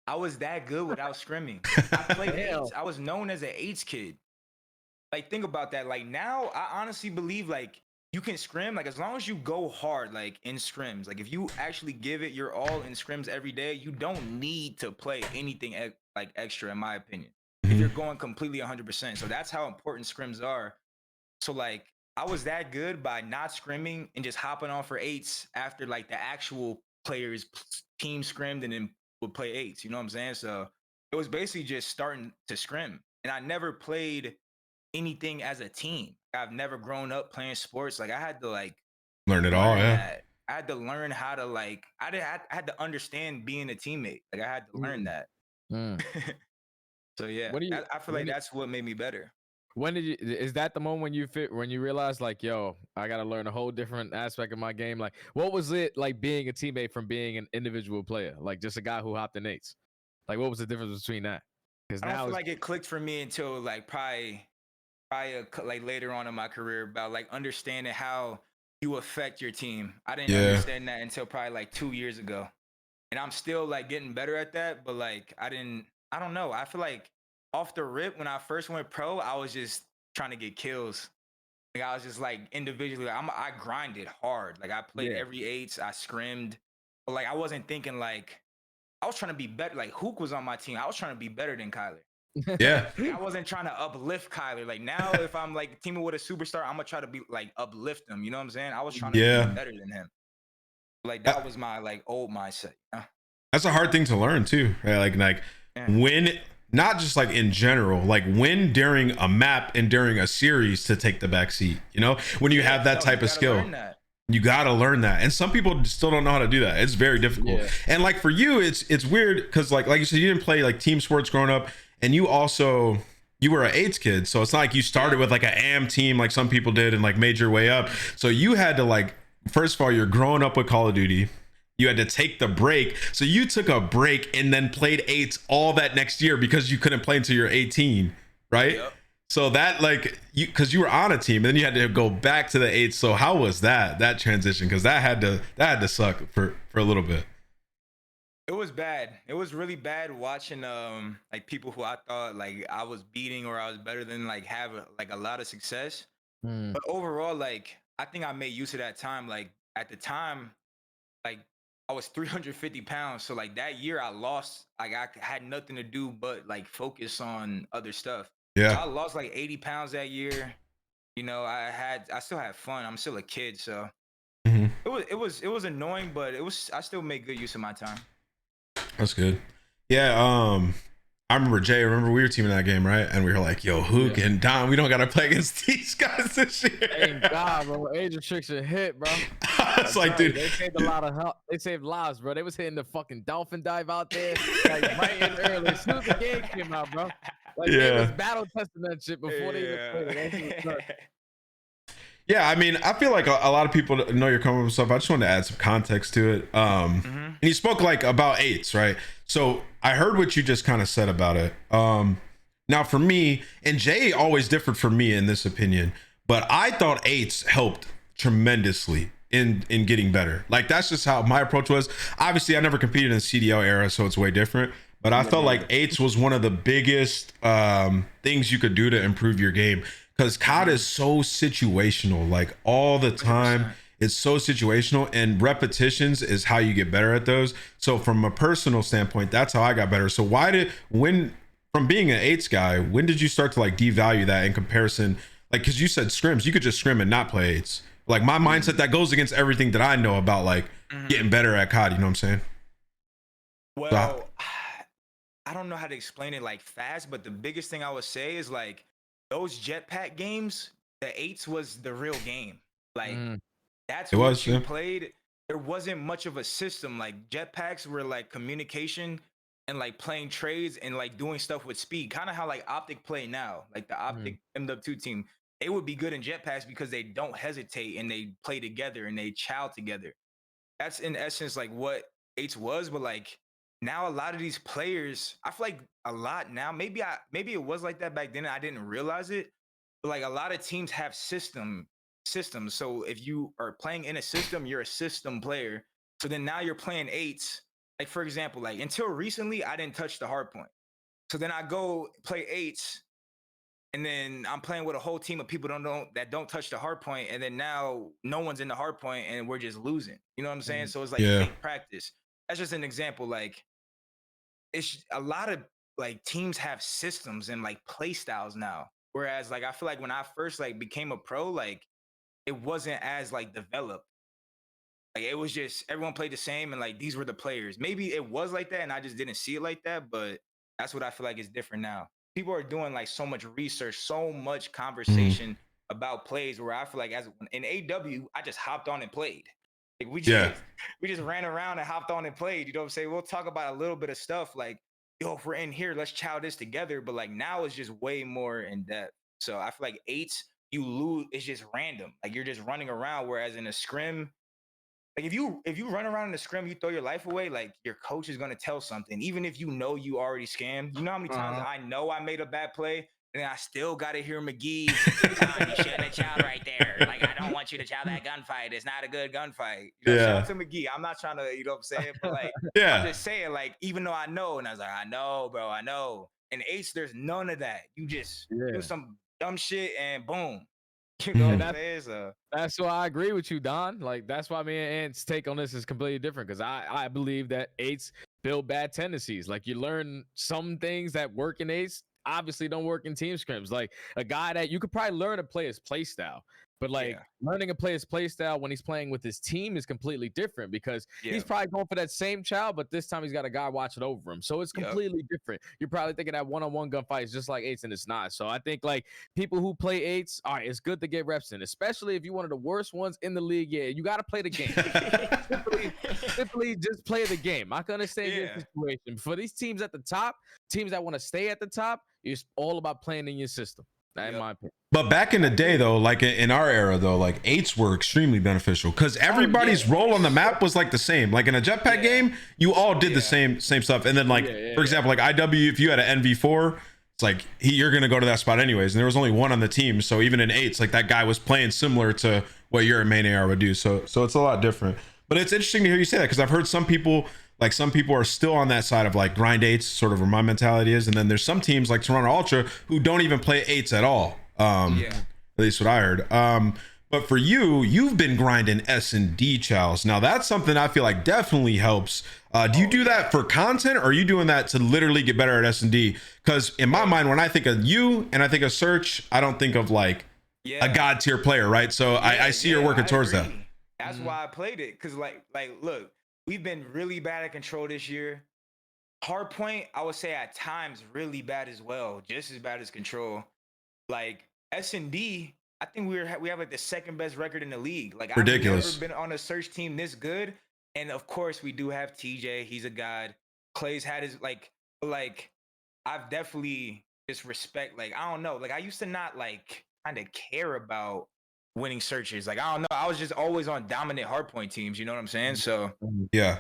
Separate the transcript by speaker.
Speaker 1: I was that good without scrimming. I played eights.
Speaker 2: Hell.
Speaker 1: I was known as an eights kid. Like, think about that. Like, now I honestly believe like you can scrim, like as long as you go hard, like in scrims. Like if you actually give it your all in scrims every day, you don't need to play anything like extra, in my opinion. If
Speaker 3: Mhm.
Speaker 1: you're going completely 100%. So that's how important scrims are. So like I was that good by not scrimming and just hopping on for eights after like the actual players team scrimmed and then would play eights. You know what I'm saying? So it was basically just starting to scrim. And I never played anything as a team. I've never grown up playing sports. Like I had to like
Speaker 3: Learn it all,
Speaker 1: learn
Speaker 3: yeah.
Speaker 1: that. I had to learn how to like I had to understand being a teammate. Like I had to learn
Speaker 2: Mm,
Speaker 1: that.
Speaker 2: mm.
Speaker 1: So yeah,
Speaker 2: What do you
Speaker 1: I feel
Speaker 2: when
Speaker 1: like
Speaker 2: you
Speaker 1: that's what made me better.
Speaker 2: when did you is that the moment when you realize like, yo, I gotta learn a whole different aspect of my game? Like, what was it like being a teammate from being an individual player? Like just a guy who hopped in eights. Like what was the difference between that? Because
Speaker 1: I don't
Speaker 2: now
Speaker 1: feel
Speaker 2: it's
Speaker 1: like it clicked for me until like like later on in my career about like understanding how you affect your team. I didn't
Speaker 3: Yeah.
Speaker 1: understand that until probably like 2 years ago. And I'm still like getting better at that, but like I don't know. I feel like off the rip when I first went pro, I was just trying to get kills. Like I was just like individually, I grinded hard. Like I played
Speaker 2: yeah.
Speaker 1: every eights, I scrimmed, but like I wasn't thinking like I was trying to be better. Like Hook was on my team. I was trying to be better than Kyler.
Speaker 3: Yeah.
Speaker 1: Like I wasn't trying to uplift Kyler. Like now, if I'm like teaming with a superstar, I'm gonna try to be like uplift him. You know what I'm saying? I was trying to be
Speaker 3: Yeah.
Speaker 1: better than him. Like that
Speaker 3: That-
Speaker 1: was my like old mindset.
Speaker 3: That's a hard thing to learn too. Right? Like
Speaker 1: Yeah.
Speaker 3: when not just like in general, like when during a map and during a series to take the back seat, you know, when you
Speaker 1: Yeah,
Speaker 3: have that
Speaker 1: no, you
Speaker 3: type of
Speaker 1: gotta
Speaker 3: skill.
Speaker 1: learn that.
Speaker 3: You gotta learn that, and some people still don't know how to do that. It's very difficult.
Speaker 2: Yeah.
Speaker 3: And like for you, it's weird because like you said, you didn't play like team sports growing up, and you were an AIDS kid, so it's not like you started
Speaker 1: Yeah.
Speaker 3: with like an AM team like some people did and like made your way up. So you had to like first of all, you're growing up with Call of Duty. You had to take the break, so you took a break and then played eights all that next year because you couldn't play until you're 18, right?
Speaker 1: Yep.
Speaker 3: So that like you because you were on a team and then you had to go back to the eight. So how was that transition? Because that had to suck for a little bit.
Speaker 1: It was bad. It was really bad watching like people who I thought like I was beating or I was better than like have like a lot of success.
Speaker 2: Mm,
Speaker 1: But overall, like I think I made use of that time. Like at the time, like I was 350 pounds. So like that year I lost, like I had nothing to do but like focus on other stuff. So
Speaker 3: Yeah.
Speaker 1: I lost like 80 pounds that year. You know, I still had fun. I'm still a kid, so
Speaker 3: Mhm.
Speaker 1: it was annoying, but I still made good use of my time.
Speaker 3: That's good. Yeah. I remember Jay. Remember we were teaming that game, right? And we were like, "Yo, Hook
Speaker 2: yeah.
Speaker 3: and Don, we don't gotta play against these guys this year."
Speaker 2: Thank God, bro. Age restriction hit, bro.
Speaker 3: It's
Speaker 2: I'm
Speaker 3: like,
Speaker 2: telling you,
Speaker 3: dude.
Speaker 2: they saved a lot of help. They saved lives, bro. They was hitting the fucking dolphin dive out there, like right in early. As soon as the game came out, bro. Like they was
Speaker 3: Yeah.
Speaker 2: battle testing that shit before they even played it. That shit was nuts.
Speaker 1: Yeah.
Speaker 3: Yeah, I mean, I feel like a lot of people know you're coming with stuff. I just wanted to add some context to it.
Speaker 1: Mhm.
Speaker 3: And you spoke like about eights, right? So I heard what you just kind of said about it. Now for me, and Jay always differed from me in this opinion, but I thought eights helped tremendously in getting better. Like that's just how my approach was. Obviously, I never competed in the CDL era, so it's way different. But I
Speaker 2: Yeah,
Speaker 3: felt
Speaker 2: me
Speaker 3: like
Speaker 2: either.
Speaker 3: eights was one of the biggest things you could do to improve your game because COD is so situational, like all the time.
Speaker 1: 100%.
Speaker 3: It's so situational, and repetitions is how you get better at those. So, from a personal standpoint, that's how I got better. So, from being an eights guy, when did you start to like devalue that in comparison? Like, because you said scrims, you could just scrim and not play eights. Like, my mindset that goes against everything that I know about like
Speaker 1: Mhm.
Speaker 3: getting better at COD. You know what I'm saying? So,
Speaker 1: Well, I don't know how to explain it like fast, but the biggest thing I would say is like those jetpack games, the eights was the real game. Like
Speaker 2: Mm,
Speaker 1: that's
Speaker 3: it was,
Speaker 1: what you
Speaker 3: yeah.
Speaker 1: played. There wasn't much of a system. Like jetpacks were like communication and like playing trades and like doing stuff with speed. Kind of how like Optic play now. Like the
Speaker 2: mm,
Speaker 1: Optic MW2 team, they would be good in jetpacks because they don't hesitate and they play together and they chow together. That's in essence like what eights was, but like now a lot of these players, I feel like a lot now. Maybe it was like that back then. I didn't realize it, but like a lot of teams have systems. So if you are playing in a system, you're a system player. So then now you're playing eights. like for example, like until recently, I didn't touch the hard point. So then I go play eights, and then I'm playing with a whole team of people that don't touch the hard point, and then now no one's in the hard point, and we're just losing. You know what I'm saying? So it's like
Speaker 3: Yeah.
Speaker 1: fake practice. That's just an example. Like it's a lot of like teams have systems and like play styles now. Whereas like I feel like when I first like became a pro, like it wasn't as like developed. Like it was just everyone played the same and like these were the players. Maybe it was like that and I just didn't see it like that, but that's what I feel like is different now. People are doing like so much research, so much
Speaker 3: Mhm.
Speaker 1: conversation about plays where I feel like as in AW, I just hopped on and played. Like we just
Speaker 3: Yeah.
Speaker 1: we just ran around and hopped on and played. You know what I'm saying? We'll talk about a little bit of stuff like, yo, if we're in here, let's chow this together. But like now it's just way more in depth. So I feel like eights, you lose, it's just random. Like you're just running around. Whereas in a scrim, like if you run around in the scrim, you throw your life away, like your coach is gonna tell something, even if you know you already scammed. You know how many times I know I made a bad play, and I still gotta hear McGee, Don, you shouldn't have chowed right there. Like I don't want you to chow that gunfight. It's not a good gunfight. You know, shout
Speaker 3: Yeah.
Speaker 1: out to McGee. I'm not trying to, you know what I'm saying, but like I'm
Speaker 3: Yeah.
Speaker 1: just saying, like, even though I know, and I was like, I know, bro, I know. In eights, there's none of that. You just do
Speaker 2: Yeah.
Speaker 1: some dumb shit and boom. You know
Speaker 2: And
Speaker 1: what I'm
Speaker 3: Mhm.
Speaker 1: saying? So
Speaker 2: that's why I agree with you, Don. Like that's why me and Ant's take on this is completely different because I believe that eights build bad tendencies. Like you learn some things that work in eights obviously don't work in team scrims. Like a guy that you could probably learn to play his play style, but like
Speaker 1: yeah,
Speaker 2: learning to play his play style when he's playing with his team is completely different because
Speaker 1: yeah,
Speaker 2: he's probably going for that same child, but this time he's got a guy watching over him. So it's
Speaker 1: yep,
Speaker 2: completely different. You're probably thinking that one-on-one gunfight is just like eights, and it's not. So I think like people who play eights, all right, it's good to get reps in, especially if you're one of the worst ones in the league. Yeah, you got to play the game. Simply just play the game. I can understand your
Speaker 1: yeah.
Speaker 2: situation. For these teams at the top, teams that want to stay at the top, it's all about playing in your system. In
Speaker 1: Yep.
Speaker 2: my opinion.
Speaker 3: But back in the
Speaker 1: I
Speaker 3: day,
Speaker 1: agree.
Speaker 3: though, like in our era, though, like eights were extremely beneficial because everybody's
Speaker 1: yeah.
Speaker 3: role on the map was like the same. Like in a jetpack
Speaker 1: Yeah.
Speaker 3: game, you all did the
Speaker 1: Yeah.
Speaker 3: same stuff. And then, like
Speaker 2: Yeah.
Speaker 3: for example, like IW, if you had an NV4, it's like you're gonna go to that spot anyways. And there was only one on the team, so even in eights, like that guy was playing similar to what your main AR would do. So it's a lot different. But it's interesting to hear you say that because I've heard some people are still on that side of like grind eights, sort of where my mentality is. And then there's some teams like Toronto Ultra who don't even play eights at all.
Speaker 1: Yeah.
Speaker 3: At least what I heard. But for you, you've been grinding S&D chows. Now that's something I feel like definitely helps. Do you do that for content, or are you doing that to literally get better at S&D? Because in my mind, when I think of you and I think of Search, I don't think of like a god tier player, right? So I see you're working
Speaker 1: I
Speaker 3: towards that.
Speaker 1: agree. That's why I played it. Cause like look, we've been really bad at control this year. Hard point, I would say at times really bad as well, just as bad as control. Like S&D, I think we have like the second best record in the league. Like
Speaker 3: Ridiculous.
Speaker 1: I've never been on a search team this good. And of course we do have TJ. He's a god. Clay's had his like I've definitely just respect. Like I don't know. Like I used to not like kind of care about winning searches. Like I don't know. I was just always on dominant hardpoint teams. You know what I'm saying? So
Speaker 3: Yeah.